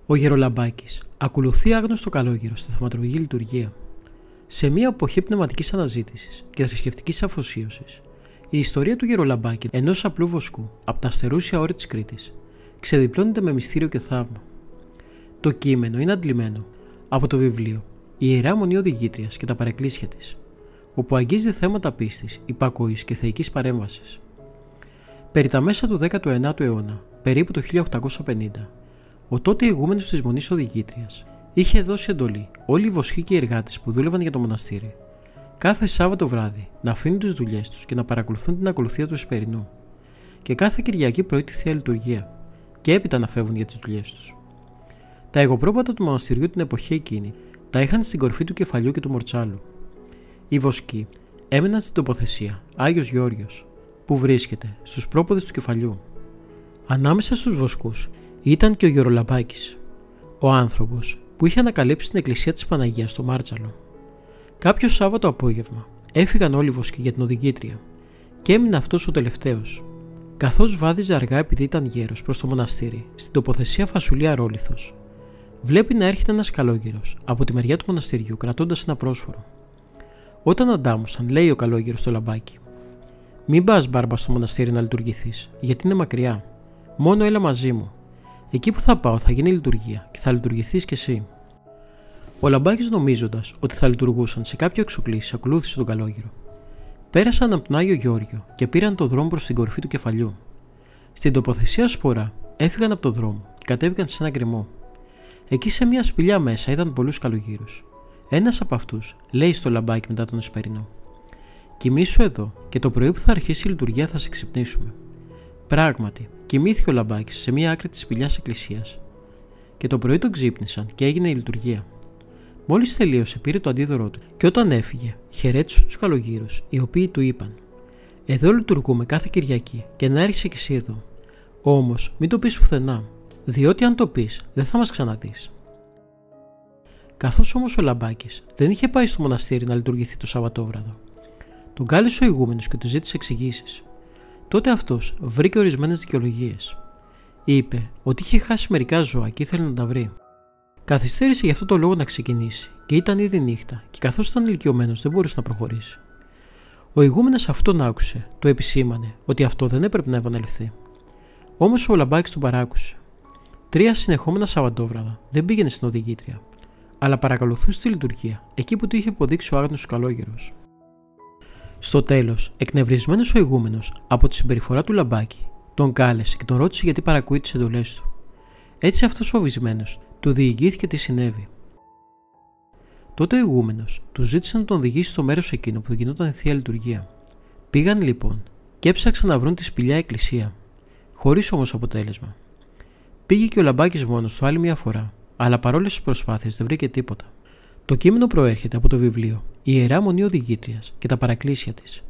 Ο Γερολαμπάκης ακολουθεί άγνωστο καλόγερο στη θαυματουργική λειτουργία. Σε μια εποχή πνευματικής αναζήτησης και θρησκευτικής αφοσίωσης, η ιστορία του Γερολαμπάκη, ενός απλού βοσκού από τα αστερούσια όρη της Κρήτης, ξεδιπλώνεται με μυστήριο και θαύμα. Το κείμενο είναι αντλημένο από το βιβλίο «Η Ιερά Μονή Οδηγήτριας και τα παρεκκλήσια της», όπου αγγίζει θέματα πίστης, υπακοής και θεϊκής παρέμβασης. Περί τα μέσα του 19ου αιώνα, περίπου το 1850, ο τότε ηγούμενος της Μονής Οδηγήτριας είχε δώσει εντολή όλοι οι βοσκοί και οι εργάτες που δούλευαν για το μοναστήρι κάθε Σάββατο βράδυ να αφήνουν τις δουλειές τους και να παρακολουθούν την ακολουθία του Εσπερινού, και κάθε Κυριακή πρωί τη Θεία Λειτουργία, και έπειτα να φεύγουν για τις δουλειές τους. Τα αιγοπρόπατα του μοναστηριού την εποχή εκείνη τα είχαν στην κορφή του κεφαλιού και του μορτσάλου. Οι βοσκοί έμεναν στην τοποθεσία Άγιος Γεώργιος, που βρίσκεται στους πρόποδες του κεφαλιού. Ανάμεσα στους βοσκούς ήταν και ο Γερολαμπάκης, ο άνθρωπος που είχε ανακαλύψει την εκκλησία της Παναγίας στο Μάρτσαλο. Κάποιο Σάββατο απόγευμα έφυγαν όλοι οι βοσκοί για την οδηγήτρια και έμεινε αυτός ο τελευταίος. Καθώς βάδιζε αργά επειδή ήταν γέρος προς το μοναστήρι, στην τοποθεσία Φασουλία Ρόλιθος, βλέπει να έρχεται ένας καλόγερος από τη μεριά του μοναστηριού κρατώντας ένα πρόσφορο. Όταν αντάμωσαν, λέει ο καλόγερος στο λαμπάκι: «Μην πας, μπάρμπα, στο μοναστήρι να λειτουργηθείς, γιατί είναι μακριά. Μόνο έλα μαζί μου. Εκεί που θα πάω θα γίνει λειτουργία και θα λειτουργηθείς κι εσύ». Ο λαμπάκης, νομίζοντας ότι θα λειτουργούσαν σε κάποιο εξοκλήσι, ακολούθησε τον καλόγερο. Πέρασαν από τον Άγιο Γεώργιο και πήραν το δρόμο προς την κορφή του κεφαλιού. Στην τοποθεσία Σπορά έφυγαν από το δρόμο και κατέβηκαν σε ένα γκρεμό. Εκεί σε μια σπηλιά μέσα είδαν πολλούς καλογύρους. Ένας από αυτούς λέει στο λαμπάκι μετά τον Εσπερινό: «Κοιμήσου εδώ και το πρωί που θα αρχίσει η λειτουργία θα σε ξυπνήσουμε». Πράγματι, κοιμήθηκε ο λαμπάκης σε μια άκρη της σπηλιάς εκκλησίας. Και το πρωί τον ξύπνησαν και έγινε η λειτουργία. Μόλις τελείωσε, πήρε το αντίδωρό του και όταν έφυγε, χαιρέτησε τους καλογύρους, οι οποίοι του είπαν: «Εδώ λειτουργούμε κάθε Κυριακή και να έρχεσαι κι εσύ εδώ. Όμως μην το πεις πουθενά, διότι αν το πεις δεν θα μας ξαναδείς». Καθώς όμως ο λαμπάκης δεν είχε πάει στο μοναστήρι να λειτουργηθεί το Σαββατόβραδο, τον κάλεσε ο ηγούμενος και του ζήτησε εξηγήσεις. Τότε αυτός βρήκε ορισμένες δικαιολογίες. Είπε ότι είχε χάσει μερικά ζώα και ήθελε να τα βρει. Καθυστέρησε γι' αυτό το λόγο να ξεκινήσει και ήταν ήδη νύχτα, και καθώς ήταν ηλικιωμένος δεν μπορούσε να προχωρήσει. Ο ηγούμενος αυτόν άκουσε, το επισήμανε ότι αυτό δεν έπρεπε να επαναληφθεί. Όμως ο λαμπάκης τον παράκουσε. 3 συνεχόμενα Σαββατόβραδα δεν πήγαινε στην οδηγήτρια, αλλά παρακολουθούσε τη λειτουργία εκεί που του είχε υποδείξει ο άγνωστος καλόγερος. Στο τέλος, εκνευρισμένος ο ηγούμενος από τη συμπεριφορά του λαμπάκη, τον κάλεσε και τον ρώτησε γιατί παρακούει τις εντολές του. Έτσι αυτός φοβισμένος του διηγήθηκε τι συνέβη. Τότε ο ηγούμενος του ζήτησε να τον οδηγήσει στο μέρος εκείνο που γινόταν η Θεία Λειτουργία. Πήγαν λοιπόν και έψαξαν να βρουν τη σπηλιά εκκλησία, χωρίς όμως αποτέλεσμα. Πήγε και ο λαμπάκης μόνος του άλλη μια φορά, αλλά παρόλες τις προσπάθειες δεν βρήκε τίποτα. Το κείμενο προέρχεται από το βιβλίο «Η Ιερά Μονή Οδηγήτριας και τα παρακλήσια της»,